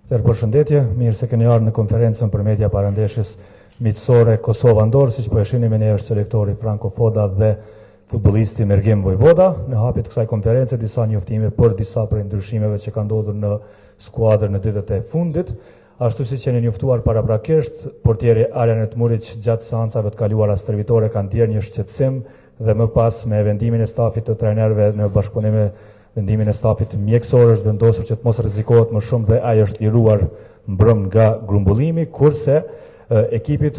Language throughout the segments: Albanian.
Përshëndetje, mirë se keni ardhur në konferencën për media parandeshjes miqësore Kosova-Andorë, siç po e shihni me ne është selektori Franco Foda dhe futbollisti Mergem Vojvoda. Në hapje të kësaj konference disa njoftime për disa prej ndryshimeve që kanë ndodhur në skuadër në ditët e fundit. Ashtu siç jeni njoftuar paraprakisht, portieri Arjan Etmurić gjatë seancave të kaluara stërvitore kanë ndjerë një shqetësim dhe më pas me vendimin e stafit të trajnerëve në bashkëpunim me vendimin e stafit mjekësor është vendosur që të mos rrezikohet më shumë dhe ai është liruar mbrëm nga grumbullimi, kurse ekipit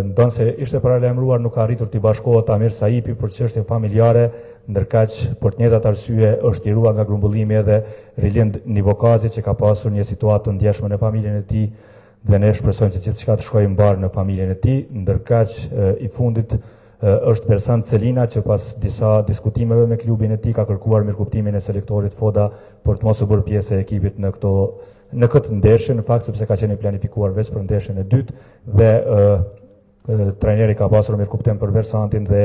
ndonse ishte paralajmëruar nuk ka arritur të bashkohet Amir Saipi për çështje familjare, ndërkaq për të njëjtat arsye është liruar nga grumbullimi edhe Rilind Nivokazi që ka pasur një situatë të ndjeshme në familjen e tij dhe ne shpresojmë që gjithçka të shkojë mbar në familjen e tij, ndërkaq i fundit është Bersant Celina që pas disa diskutimeve me klubin e tij ka kërkuar mirëkuptimin e selektorit Foda për të mos u bërë pjesë e ekipit në këtë ndeshje, në fakt sepse ka qenë planifikuar veç për ndeshjen e dytë dhe trajneri ka pasur mirëkuptim për Bersantin dhe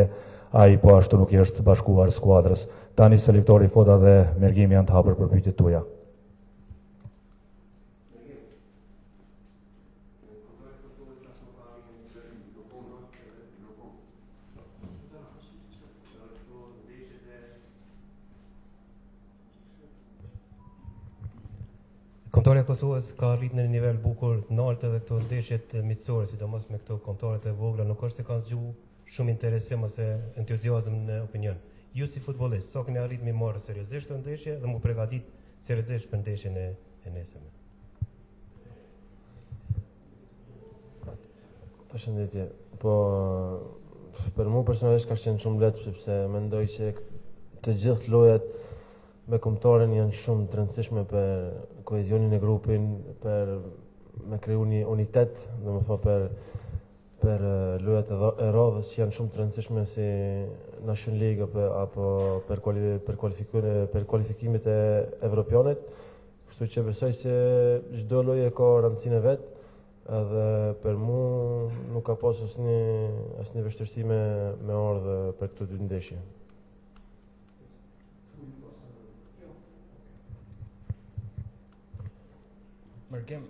ai po ashtu nuk i është bashkuar skuadrës. Tani selektori Foda dhe Mergimi janë të hapur për pyetjet tuaja. Kombëtarja e Kosovës ka arritur në një nivel bukur të lartë edhe këto ndeshjet miqësore, sidomos me këto kombëtarët e vogla, nuk është se kanë zgjuar shumë interesim ose entuziazëm në opinion. Ju si futbollist, sa keni arritur mi marrë seriozisht këtë ndeshje dhe mu përgatit seriozisht për ndeshjen e nesërme? Përshëndetje. Po për mua personalisht ka qenë shumë lehtë sepse mendoj se të gjithë lojat me kombëtarën janë shumë të rëndësishme për kohezionin e grupin, për me kriju një unitet, domethënë për lojat e radhës që janë shumë të rëndësishme si Nation League apo për kualifikimet e evropianit. Kështu që besoj se çdo lojë ka rëndësinë e vet, edhe për mua nuk ka pas asnjë vështirësi me ardhë për këto dy ndeshje. Mergem,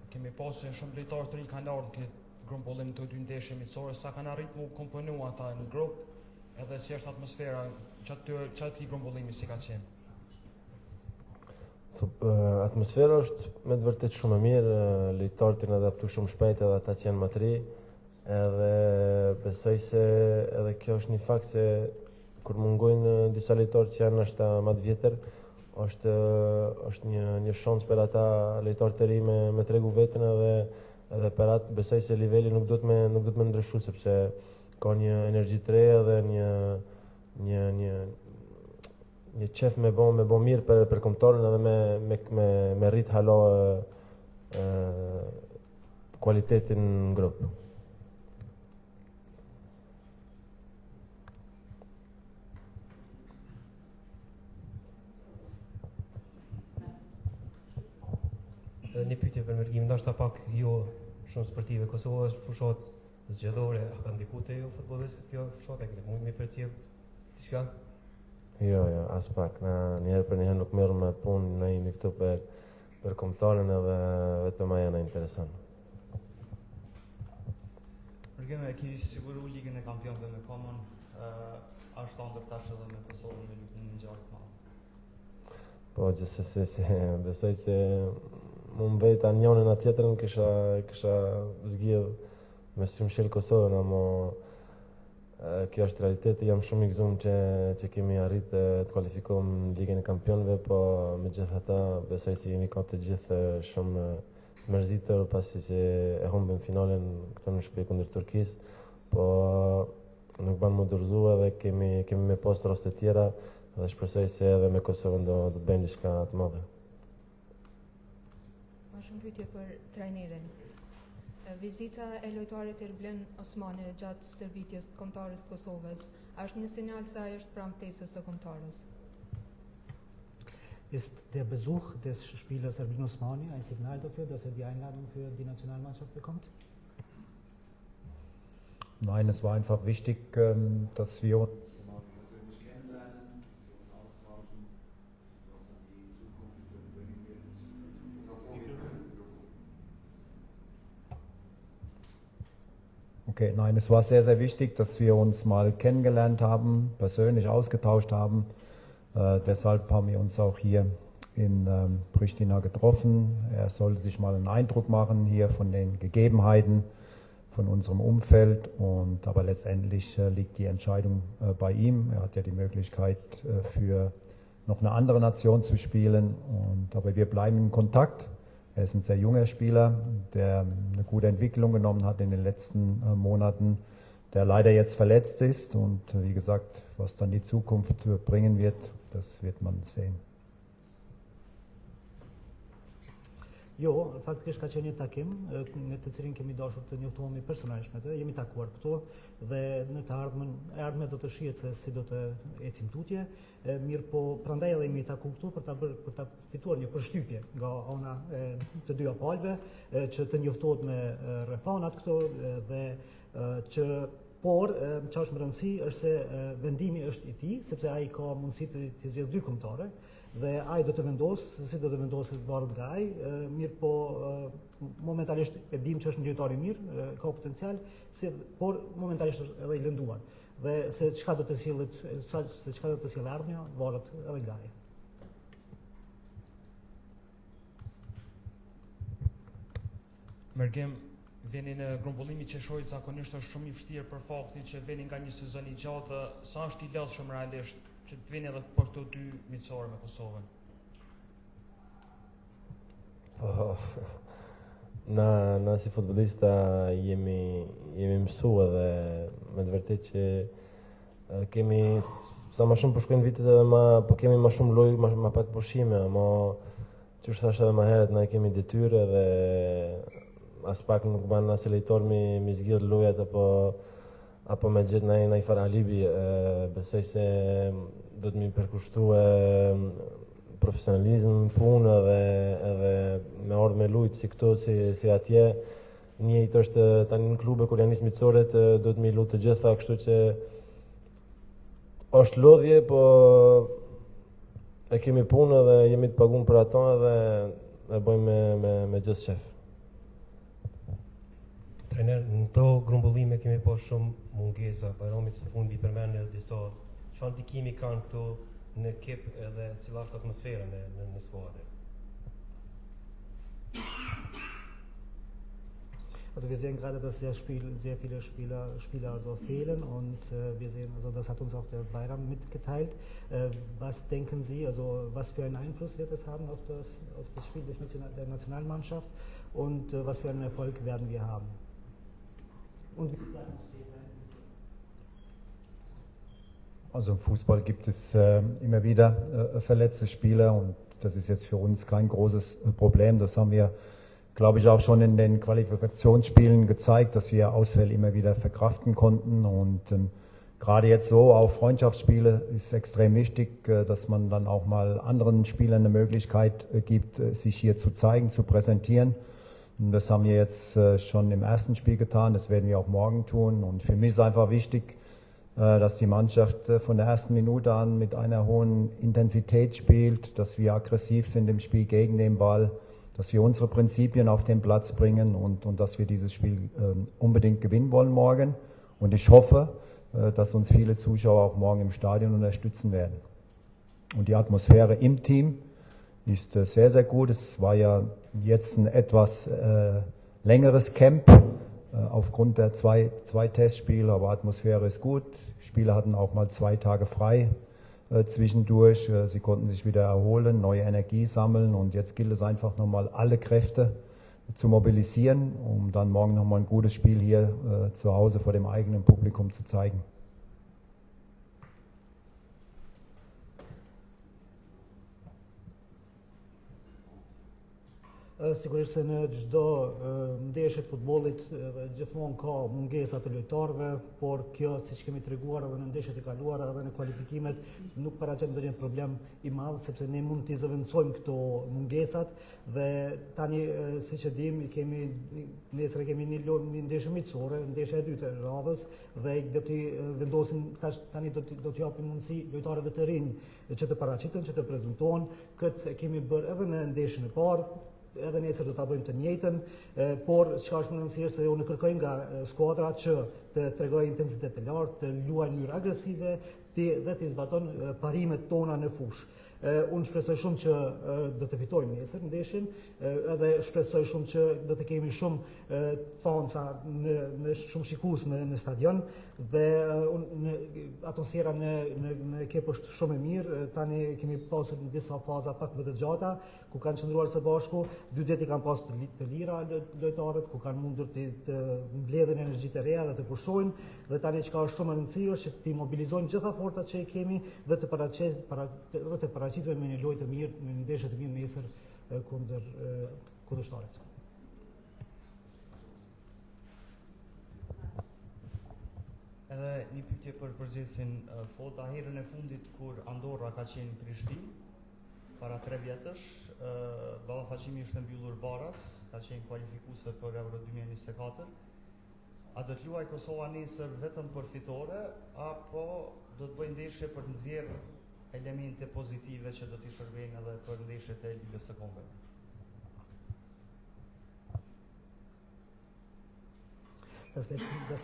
kemi pasur shumë lojtarë të rinj kanë ardhur këtë grumbullim të dy ndeshje miqësore, sa kanë arritur mu komponu ata në grup, edhe si është atmosfera çati grumbullimi si ka qenë? Atmosfera është me të vërtetë shumë e mirë, lojtarët janë adaptuar shumë shpejt edhe ata që janë më të ri, edhe besoj se edhe kjo është një fakt se kur mungojnë disa lojtarë që janë ashta më të vjetër, është një shans për ata lojtarë të ri me tregu veten edhe për atë besoj se niveli nuk do të më ndryshu sepse ka një energji të re edhe një qef me bë mirë për kombëtarën edhe me rrit hala kualitetin në grup. Një pyetje për Mergimin, ndoshta pak jo shumë sportive. Kosova është fushat zgjedhore, a ka ndikuar te ju futbollistët kjo fushat e keni mund me përcjell diçka? Jo, as pak. Njëherë për njëherë nuk merrem me atë punë, ne jemi këtu për kombëtarën edhe vetëm ajo na intereson. Mergem, e keni siguruar Ligën e Kampionëve me Komon, është ëndër tash edhe me Kosovën me lutjen e ngjarë të madhe. Po gjithsesi besoj se më vejta njënën a tjetërën kisha zgjedh me sy mshel Kosovën, ama kjo është realiteti. Jam shumë i gëzuar që kemi arritë të kualifikohemi në Ligën e Kampionëve, po megjithatë besoj se jemi të gjithë shumë mërzitur pasi se e humbëm finalen këtu në shtëpi kundër Turkisë, po nuk ban më dorëzuar dhe kemi me pas raste të tjera dhe shpresoj se edhe me Kosovën do të bëjmë diçka të madhe. Shumë pyetje për trajnerin. Vizita e lojtarit Erblen Osmani gjatë stërvitjes të kombëtarës të Kosovës është një sinjal se ai është pranë ftesës së kombëtarës. Ist der Besuch des Spielers Erblen Osmani ein Signal dafür, dass die Einladung für die Nationalmannschaft bekommt? Nein, es war einfach wichtig, dass wir uns Okay, nein, es war sehr, sehr wichtig, dass wir uns mal kennengelernt haben, persönlich ausgetauscht haben. Deshalb haben wir uns auch hier in Pristina getroffen. Er sollte sich mal einen Eindruck machen hier von den Gegebenheiten, von unserem Umfeld. Aber letztendlich liegt die Entscheidung bei ihm. Er hat ja die Möglichkeit, für noch eine andere Nation zu spielen. Aber wir bleiben in Kontakt. Er ist ein sehr junger Spieler, der eine gute Entwicklung genommen hat in den letzten Monaten, der leider jetzt verletzt ist. Und wie gesagt, was dann die Zukunft bringen wird, das wird man sehen. Jo, faktikisht ka qenë një takim në të cilin kemi dashur të njoftohemi personalisht me të, jemi takuar këtu dhe në të ardhmen do të shihet se si do të ecim tutje, mirë po prandaj edhe jemi taku këtu për ta fituar një përshtypje nga ana e të dyja palëve që të njoftohet me rrethonat këtu dhe që por çka është më rëndësi është se vendimi është i tij, sepse ai ka mundësi të zgjedhë dy kombëtare dhe ai do të vendosë, si do të vendosë varet nga ai, mirë po momentalisht e dim që është një lojtar i mirë, ka potencial, por momentalisht është edhe i lënduar. Dhe se çka do të sjellë ardhmja, varet edhe nga ai. Mergem, veni në grumbullimi qeshori zakonisht është shumë i vështirë për faktin që veni nga një sezon i gjatë, sa është i lodhshëm realisht që të vini edhe për këto dy miqësore me Kosovën? Na si futbolista jemi mësua dhe me të vërtet që kemi sa më shumë përshkojnë vitet edhe po kemi më shumë lojë, më pak pushime, ama që është thashtë edhe më herët, na kemi detyre dhe as pak nuk banë as lejtor mi zgjidh lojat apo me gjithë në i farë alibi. Besoj se do të mi përkushtu profesionalizm, punë edhe me ardhë me lujtë si këto, si atje. Njëjtë është tani në klube kur janë nisë miqësoret, do të mi lutë të gjitha, kështu që është lodhje, po e kemi punë dhe jemi të pagumë për ato dhe e bëjmë me gjithë shef. Trener, në to grumbullime kemi po shumë mungesa, Bajramit së fundi përmend edhe disa. Çfarë ndikimi kanë këto në ekip edhe cila është atmosfera në skuadër? Also wir sehen gerade, dass sehr viele Spieler also fehlen und wir sehen, also das hat uns auch der Bayram mitgeteilt. Was denken Sie, also was für einen Einfluss wird es haben auf das Spiel der Nationalmannschaft und was für einen Erfolg werden wir haben? Und wie ist die Atmosphäre? Also im Fußball gibt es immer wieder verletzte Spieler und das ist jetzt für uns kein großes Problem. Das haben wir, glaube ich, auch schon in den Qualifikationsspielen gezeigt, dass wir Ausfälle immer wieder verkraften konnten. Und gerade jetzt so auf Freundschaftsspiele ist extrem wichtig, dass man dann auch mal anderen Spielern eine Möglichkeit gibt, sich hier zu zeigen, zu präsentieren. Und das haben wir jetzt schon im ersten Spiel getan, das werden wir auch morgen tun. Und für mich ist einfach wichtig, dass die Mannschaft von der ersten Minute an mit einer hohen Intensität spielt, dass wir aggressiv sind im Spiel gegen den Ball, dass wir unsere Prinzipien auf den Platz bringen und dass wir dieses Spiel unbedingt gewinnen wollen morgen. Und ich hoffe, dass uns viele Zuschauer auch morgen im Stadion unterstützen werden. Und die Atmosphäre im Team ist sehr, sehr gut. Es war ja jetzt ein etwas längeres Camp aufgrund der zwei Testspiele, aber Atmosphäre ist gut. Spieler hatten auch mal 2 Tage frei zwischendurch. Sie konnten sich wieder erholen, neue Energie sammeln und jetzt gilt es einfach nochmal alle Kräfte zu mobilisieren, um dann morgen nochmal ein gutes Spiel hier zu Hause vor dem eigenen Publikum zu zeigen. Sigurisht se në çdo ndeshje të futbollit gjithmonë ka mungesa të lojtarëve, por kjo siç kemi treguar edhe në ndeshjet e kaluara edhe në kualifikimet nuk paraqet ndonjë problem i madh sepse ne mund t'i zëvendësojmë këto mungesat dhe tani siç e dim nesër kemi një ndeshje miqësore, ndeshja e dytë e radhës dhe do t'i vendosim tani do t'i japim mundësi lojtarëve të rinj që të paraqiten, që të prezantohen. Këtë kemi bërë edhe në ndeshjen e parë. edhe nesër do ta bëjmë të njëjtën, por çka është më e rëndësishme se unë kërkoj nga skuadra që të tregojë intensitet të lartë, të luajë në mënyrë agresive dhe të zbaton parimet tona në fushë. Unë shpresoj shumë që do të fitojmë nesër ndeshjen, edhe shpresoj shumë që do të kemi shumë fansa në shumë shikues në stadion dhe atmosfera në Kep është shumë e mirë. Tani kemi pasur disa faza pak më të gjata ku kanë qëndruar së bashku, 2 ditë kanë pasur të lira lojtarët ku kanë mundur të mbledhin energji të reja dhe të pushojnë, dhe tani çka është shumë e rëndësishme është që të mobilizojmë gjitha forcat që i kemi dhe të paraqitemi me një lojë të mirë, me një ndeshje të mirë nesër kundër kundërshtarit. Edhe një pyetje për përgjithësin Foda, herën e fundit kur Andorra ka qenë në Prishtinë, para 3 vjetësh, ballafaqimi ishte mbyllur baras, ka qenë kualifikuese për Euro 2024. A do të luajë Kosova nesër vetëm për fitore, apo do të bëjë ndeshje për të nxjerrë elemente pozitive që do t'i shërbejnë edhe për ndeshjet e Ligës së Kombeve? Das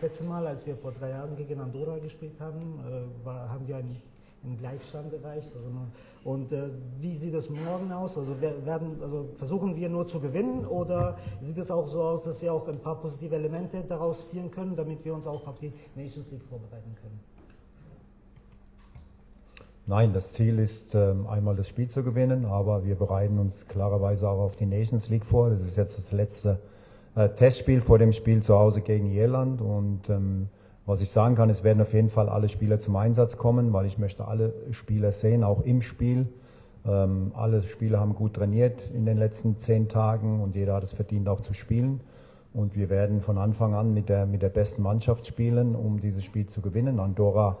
letzte Mal, als wir vor 3 Jahren gegen Andorra gespielt haben, haben wir einen Gleichstand erreicht. Und wie sieht es morgen aus? Also versuchen wir nur zu gewinnen, oder sieht es auch so aus, dass wir auch ein paar positive Elemente daraus ziehen können, damit wir uns auch auf die Nations League vorbereiten können? Nein, das Ziel ist, einmal das Spiel zu gewinnen, aber wir bereiten uns klarerweise auch auf die Nations League vor. Das ist jetzt das letzte Testspiel vor dem Spiel zu Hause gegen Irland, und was ich sagen kann, es werden auf jeden Fall alle Spieler zum Einsatz kommen, weil ich möchte alle Spieler sehen, auch im Spiel. Alle Spieler haben gut trainiert in den letzten 10 Tagen und jeder hat es verdient, auch zu spielen. Und wir werden von Anfang an mit der besten Mannschaft spielen, um dieses Spiel zu gewinnen. Andorra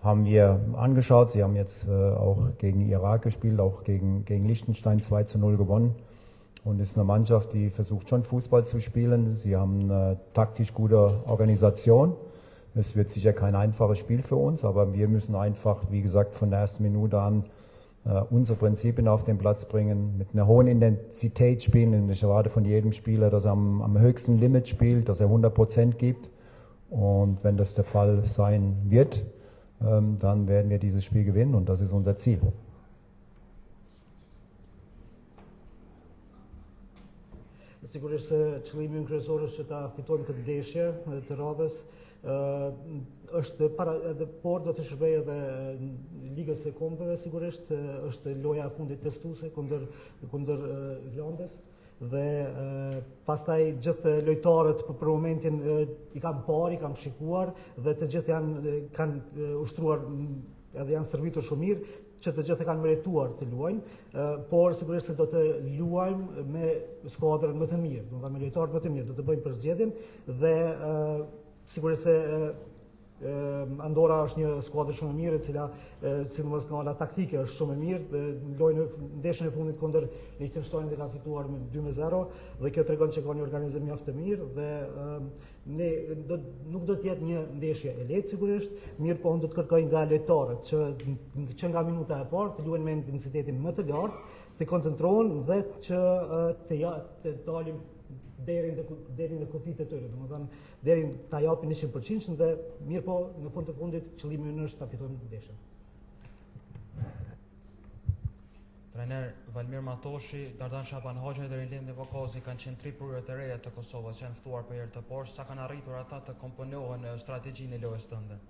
haben wir angeschaut, sie haben jetzt auch gegen Irak gespielt, auch gegen Liechtenstein 2:0 gewonnen. Und ist eine Mannschaft, die versucht schon Fußball zu spielen. Sie haben eine taktisch gute Organisation. Es wird sicher kein einfaches Spiel für uns, aber wir müssen einfach, wie gesagt, von der ersten Minute an unsere Prinzipien auf den Platz bringen, mit einer hohen Intensität spielen. Und ich erwarte von jedem Spieler, dass er am höchsten Limit spielt, dass er 100% gibt. Und wenn das der Fall sein wird, dann werden wir dieses Spiel gewinnen, und das ist unser Ziel. Sigurisht se qëllimi ynë kryesor është që ta fitojmë këtë ndeshje të radhës, por do të shërbejë edhe Ligës së Kombeve, sigurisht është loja e fundit testuese kundër Irlandës, dhe pastaj gjithë lojtarët për momentin i kam parë, i kam shikuar, dhe të gjithë kanë ushtruar edhe janë stërvitur shumë mirë, që të gjithë kanë merituar të luajnë, por sigurisht se do të luajmë me skuadrën më të mirë, do të me lojtarët më të mirë, do të bëjmë përzgjedhjen, dhe sigurisht se Andorra është një skuadër shumë e mirë, e cila sidomos nga ana taktike është shumë e mirë, lojnë ndeshjen e fundit kundër Liechtenstein dhe ka fituar me 2-0, dhe kjo tregon që ka një organizim mjaft të mirë, dhe nuk do të jetë një ndeshje e lehtë sigurisht, mirë po unë do të kërkoj nga lojtarët që nga minuta e parë të luajnë me intensitetin më të lartë, të koncentrohen dhe që të dalim deri në kufit e tyre, domethënë deri ta japin 100%, dhe mirë po në fund të fundit qëllimi ynë është ta fitojmë ndeshjen. Trajner Valmir Matoshi, Dardan Shaban Hoxha dhe Rilin dhe Vokozi kanë qenë 3 prurët e reja të Kosovës që janë ftuar për herë të parë. Sa kanë arritur ata të komponohen në strategjinë e lojës tënde?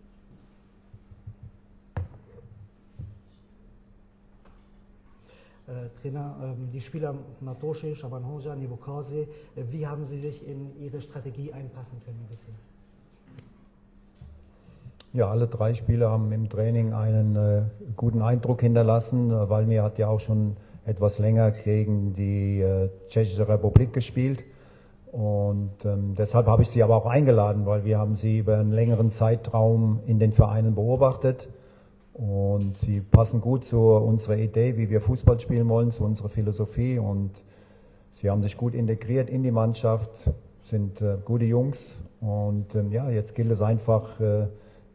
Trainer, die Spieler Matoshi, Shaban Hoxha, Nivokazi, wie haben sie sich in ihre Strategie einpassen können bisher? Ja, alle 3 Spieler haben im Training einen guten Eindruck hinterlassen. Valmir hat ja auch schon etwas länger gegen die Tschechische Republik gespielt. Und deshalb habe ich sie aber auch eingeladen, weil wir haben sie über einen längeren Zeitraum in den Vereinen beobachtet. Und sie passen gut zu unserer Idee, wie wir Fußball spielen wollen, zu unserer Philosophie. Und sie haben sich gut integriert in die Mannschaft, sind gute Jungs. Und ja, jetzt gilt es einfach,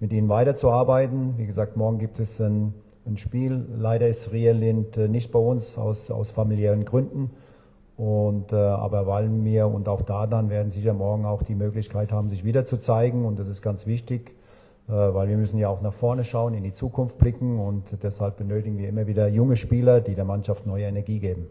mit ihnen weiterzuarbeiten. Wie gesagt, morgen gibt es ein Spiel. Leider ist Ria Lind nicht bei uns aus familiären Gründen. Und, aber weil wir und auch Dardan werden sicher morgen auch die Möglichkeit haben, sich wieder zu zeigen. Und das ist ganz wichtig, weil wir müssen ja auch nach vorne schauen, in die Zukunft blicken. Und deshalb benötigen wir immer wieder junge Spieler, die der Mannschaft neue Energie geben.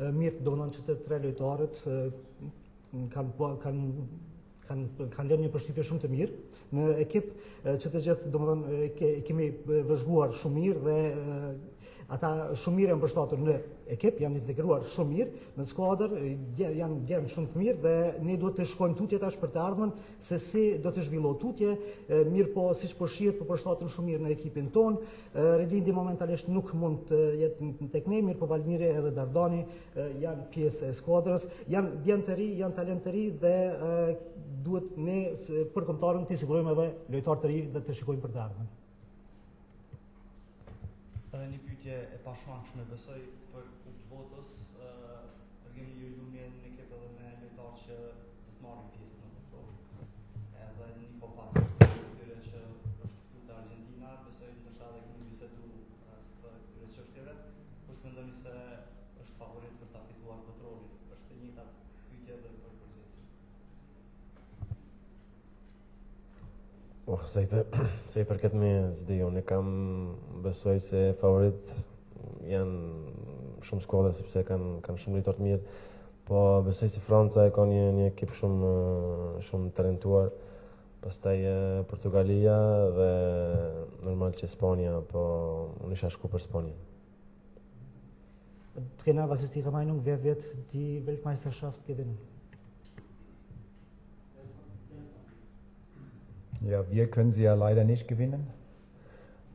Mirë, do më që të tre lojtarët kanë lënë një përshtypje shumë të mirë në ekip, që të gjithë domethënë kemi vëzhguar shumë mirë dhe ata shumë mirë janë përshtatur në ekip, janë integruar shumë mirë në skuadër, janë djemë shumë të mirë dhe ne duhet të shkojmë tutje tash për të ardhmen se si do të zhvillohet tutje, mirë po siç po shihet po përshtaten shumë mirë në ekipin ton. Relindi momentalisht nuk mund të jetë tek ne, mirë po Valmiri edhe Dardani janë pjesë e skuadrës, janë djemë të ri, janë talent të ri dhe duhet ne për kombëtarën të sigurojmë edhe lojtar të ri dhe të shikojmë për të ardhmen. Edhe një pyetje e pashmangshme besoj për Kupën e Botës, kemi ju lumje në ekip edhe me lojtarë që do të marrin pjesë në kontroll. Edhe një kopat këtyre që është ftuar te Argentina, besoj ndoshta edhe kemi bisedu këtyre çështjeve. Kush mendoni se është favorit për ta fituar kontrollin? Është e njëjta pyetje edhe për përgjithësi. Se i përket me zdi, unë kam besoj se favorit janë shumë skuadra sepse kanë shumë lojtarë të mirë, po besoj se Franca e ka një ekip shumë talentuar, pastaj Portugalia dhe normal që Spanja, po unë isha shku për Spanien. Trainer, was ist Ihre Meinung? Wer wird die Weltmeisterschaft gewinnen? Ja, wir können sie ja leider nicht gewinnen,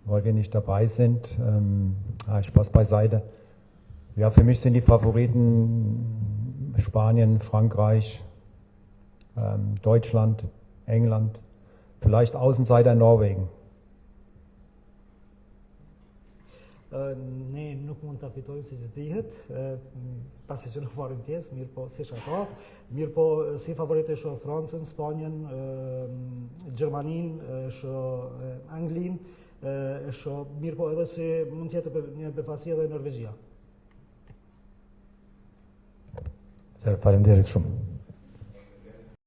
weil wir nicht dabei sind. Spaß beiseite. Ja, für mich sind die Favoriten Spanien, Frankreich, Deutschland, England, vielleicht Außenseiter Norwegen. Ne nuk mund ta fitojmë siç dihet, pasi që nuk marrim pjesë, mirë po si shaka, mirë po si favorit e shoh Francën, Spanjen, Gjermaninë, shoh Anglinë, shoh mirë po edhe si mund të jetë një befasi edhe Norvegjia. Faleminderit shumë.